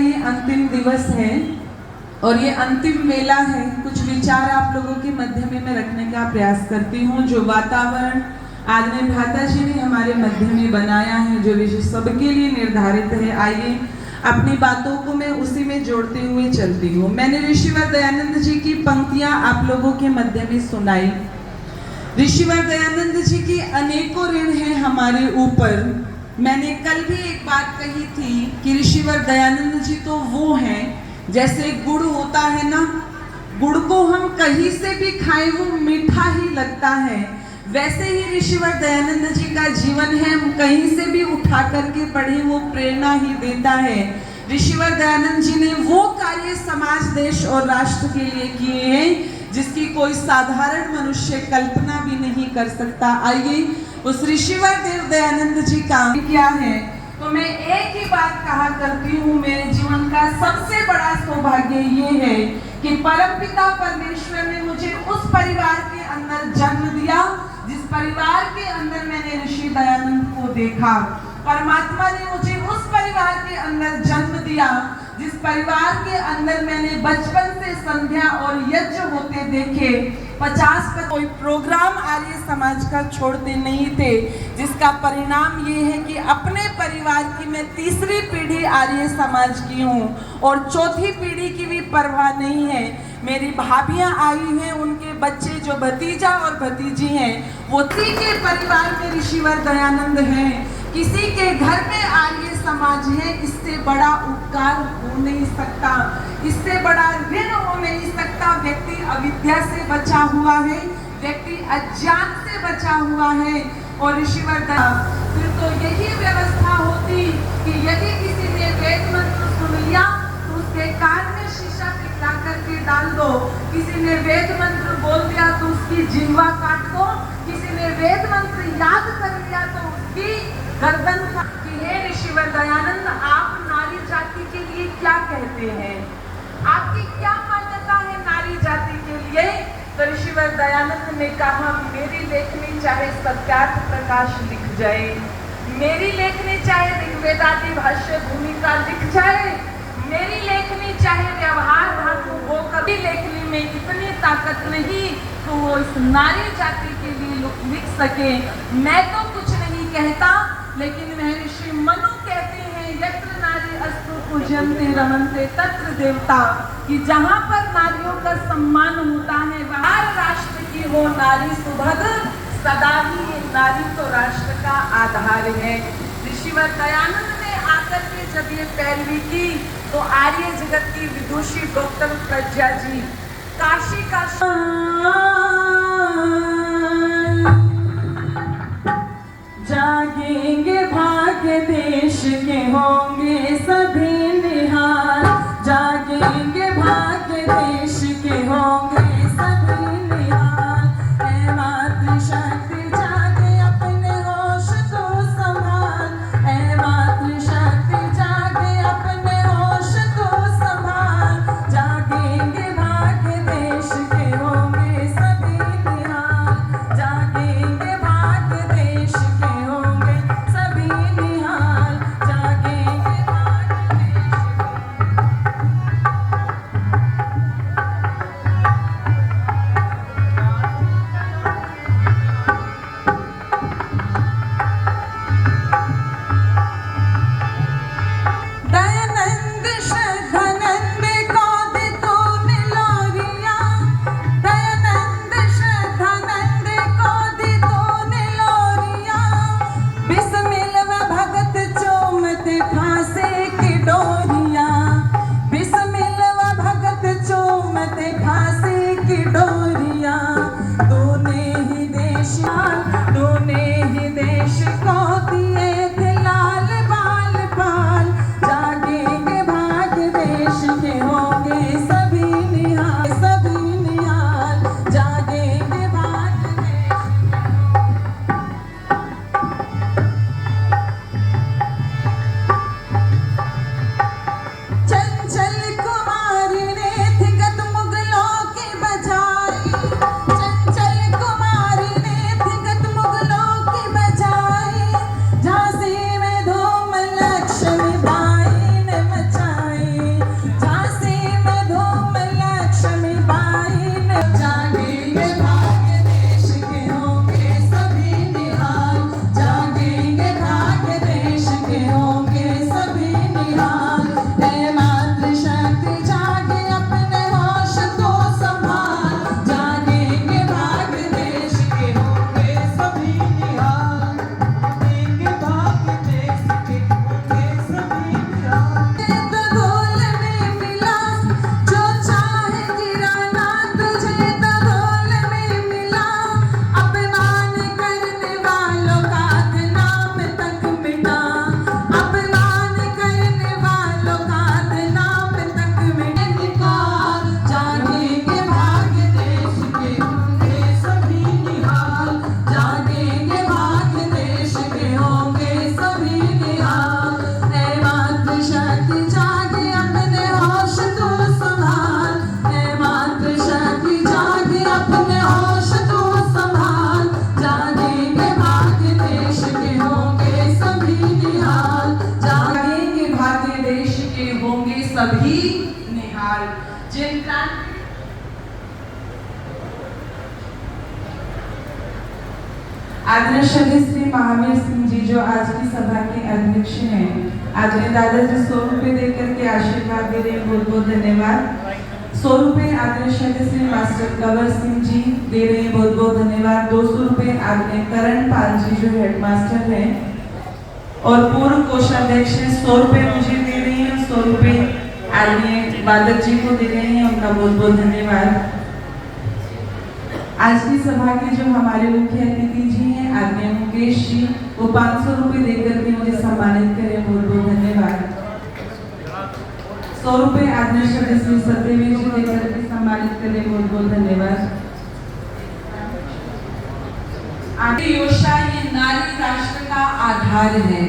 ये अंतिम दिवस है और ये अंतिम मेला है। कुछ विचार आप लोगों के मध्य में मैं रखने का प्रयास करती हूँ। जो वातावरण आदरणीय भ्राता जी ने हमारे मध्य में बनाया है, जो विषय सबके लिए निर्धारित है, आइए अपनी बातों को मैं उसी में जोड़ते हुए चलती हूँ। मैंने ऋषिवर दयानंद जी की पंक्तियां आप लोगों के मध्य में सुनाई। ऋषिवर दयानंद जी की अनेकों ऋण हैं हमारे ऊपर। मैंने कल भी एक बात कही थी कि ऋषिवर दयानंद जी तो वो हैं, जैसे गुड़ होता है ना, गुड़ को हम कहीं से भी खाएं वो मीठा ही लगता है, वैसे ही ऋषिवर दयानंद जी का जीवन है, हम कहीं से भी उठा करके पढ़े वो प्रेरणा ही देता है। ऋषिवर दयानंद जी ने वो कार्य समाज, देश और राष्ट्र के लिए किए हैं जिसकी कोई साधारण मनुष्य कल्पना भी नहीं कर सकता। आइए उस ऋषिवर देव दयानंद जी का क्या है, तो मैं एक ही बात कहा करती हूँ, मेरे जीवन का सबसे बड़ा सौभाग्य ये है कि परमपिता परमेश्वर ने मुझे उस परिवार के अंदर जन्म दिया जिस परिवार के अंदर मैंने ऋषि दयानंद को देखा। परमात्मा ने मुझे उस परिवार के अंदर जन्म दिया जिस परिवार के अंदर मैंने बचपन से संध्या और यज्ञ होते देखे। 50 पर कोई प्रोग्राम आर्य समाज का छोड़ते नहीं थे, जिसका परिणाम ये है कि अपने परिवार की मैं तीसरी पीढ़ी आर्य समाज की हूँ और चौथी पीढ़ी की भी परवाह नहीं है। मेरी भाभियाँ आई हैं, उनके बच्चे जो भतीजा और भतीजी हैं वो ती के परिवार में ऋषिवर दयानंद हैं। किसी के घर में आर्य समाज है, इससे बड़ा उपकार हो नहीं सकता, इससे बड़ा ऋण हो नहीं सकता। व्यक्ति अविद्या से बचा हुआ है, व्यक्ति अज्ञान से बचा हुआ है और ऋषिवर फिर तो यही व्यवस्था होती कि यदि किसी ने वेद मंत्र सुन लिया तो उसके कान में शीशा पिघला करके डाल दो, किसी ने वेद मंत्र बोल दिया तो उसकी जिह्वा काट दो, किसी ने वेद मंत्र याद कर लिया तो उसकी गर्दन कि हे ऋषिवर दयानंद, आप नारी जाति के लिए क्या कहते हैं, आपकी क्या मान्यता है नारी जाति के लिए? तो ऋषिवर दयानंद ने कहा, मेरी लेखनी चाहे सत्यार्थ प्रकाश लिख जाए, मेरी लेखनी चाहे ऋग्वेदादि भाष्य भूमिका लिख जाए, मेरी लेखनी चाहे व्यवहार धातु वो, कभी लेखनी में इतनी ताकत नहीं तो वो इस नारी जाति के लिए लिख सके। मैं तो कुछ नहीं कहता, लेकिन महर्षि मनु कहते हैं, यत्र नारी अस्तु पूज्यन्ते रमन्ते तत्र देवता, कि जहाँ पर नारियों का सम्मान होता है वहाँ राष्ट्र की हो नारी सुभग, सदा ही ये नारी तो राष्ट्र का आधार है। ऋषिवर दयानंद ने आकर के जब ये पैरवी की तो आर्य जगत की विदुषी डॉक्टर प्रज्ञा जी काशी का जागेंगे भाग्य देश के होंगे सभी निहाल, जागेंगे भाग्य देश के होंगे सभी निहाल। ऐ मातृशक्ति जागे अपने होश को संभाल, ऐ मातृशक्ति जागे अपने होश को संभाल, जागेंगे भाग्य देश के होंगे सभी निहाल, जागेंगे भाग्य देश के होंगे सभी निहाल, जागेंगे के होंगे सभी निहाल। जिन आदरणीय श्री महावीर सिंह जी जो आज की सभा के अध्यक्ष हैं, आदरणीय दादाजी 100 रुपए देकर के आशीर्वाद दे रहे हैं, बहुत बहुत धन्यवाद। 100 रुपए आदरणीय श्री मास्टर कंवर सिंह जी दे रहे हैं, बहुत बहुत धन्यवाद। 200 रुपए आदरणीय करण पाल जी जो हेडमास्टर हैं और पूर्व कोषाध्यक्ष हैं, 100 रुपए मुझे दे रहे हैं, 100 रुपए आदरणीय बादल जी को दे रहे हैं, उनका बहुत बहुत धन्यवाद। आज की सभा के जो हमारे मुख्य अतिथि जी हैं आदरणीय मुकेश जी, वो 500 रुपए देकर के मुझे सम्मानित करें, बहुत बहुत धन्यवाद। 100 रुपए आदरणीय श्री सत्यवीर जी देकर के सम्मानित करें, बहुत बहुत धन्यवाद। आगे योजना ये नारी राष्ट्र का आधार है।